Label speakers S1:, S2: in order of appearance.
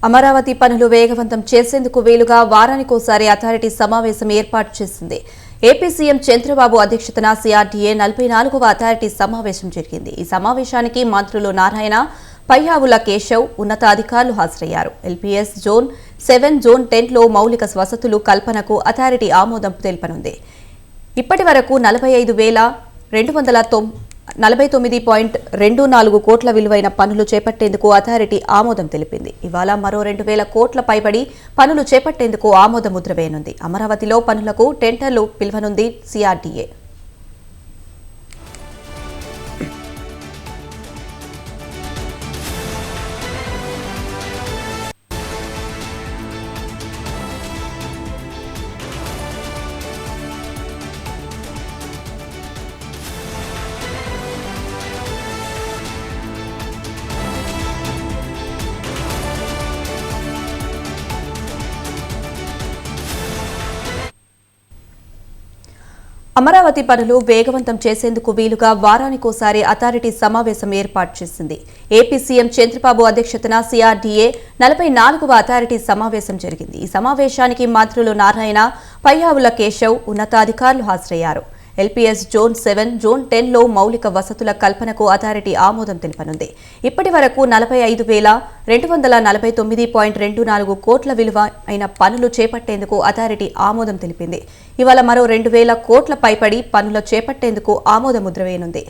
S1: అమరావతి పనులు వేగవంతం చేసేందుకు వీలుగా వారానికోసారి అథారిటీ సమావేశం ఏర్పాటు చేసింది. ఏపీ సీఎం చంద్రబాబు అధ్యక్షతన సిఆర్డీఏ 44వ అథారిటీ సమావేశం జరిగింది. ఈ సమావేశానికి మంత్రులు నారాయణ, పయ్యావుల కేశవ్, ఉన్నతాధికారులు హాజరయ్యారు. ఎల్పీఎస్ జోన్ 7, జోన్ 10లో మౌలిక వసతులు కల్పనకు అథారిటీ ఆమోదం తెలుపనుంది. ఇప్పటి వరకు 45,249.24 కోట్ల విలువైన పనులు చేపట్టేందుకు అథారిటీ ఆమోదం తెలిపింది. ఇవాళ మరో 2,000 కోట్ల పైబడి పనులు చేపట్టేందుకు ఆమోద ముద్ర వేయనుంది. అమరావతిలో పనులకు టెండర్లు పిలువనుంది సిఆర్డీఏ. అమరావతి పనులు వేగవంతం చేసేందుకు వీలుగా వారానికోసారి అథారిటీ సమావేశం ఏర్పాటు చేసింది. ఏపీ సీఎం చంద్రబాబు అధ్యక్షతన సిఆర్డీఏ 44వ అథారిటీ సమావేశం జరిగింది. ఈ సమావేశానికి మంత్రులు నారాయణ, పయ్యావుల కేశవ్, ఉన్నతాధికారులు హాజరయ్యారు. ఎల్పీఎస్ జోన్ 7, జోన్ 10లో మౌలిక వసతుల కల్పనకు అథారిటీ ఆమోదం తెలుపనుంది. ఇప్పటి వరకు 45,249.24 కోట్ల విలువ అయిన పనులు చేపట్టేందుకు అథారిటీ ఆమోదం తెలిపింది. ఇవాళ మరో 2,000 కోట్ల పైబడి పనులు చేపట్టేందుకు ఆమోద ముద్ర వేయనుంది.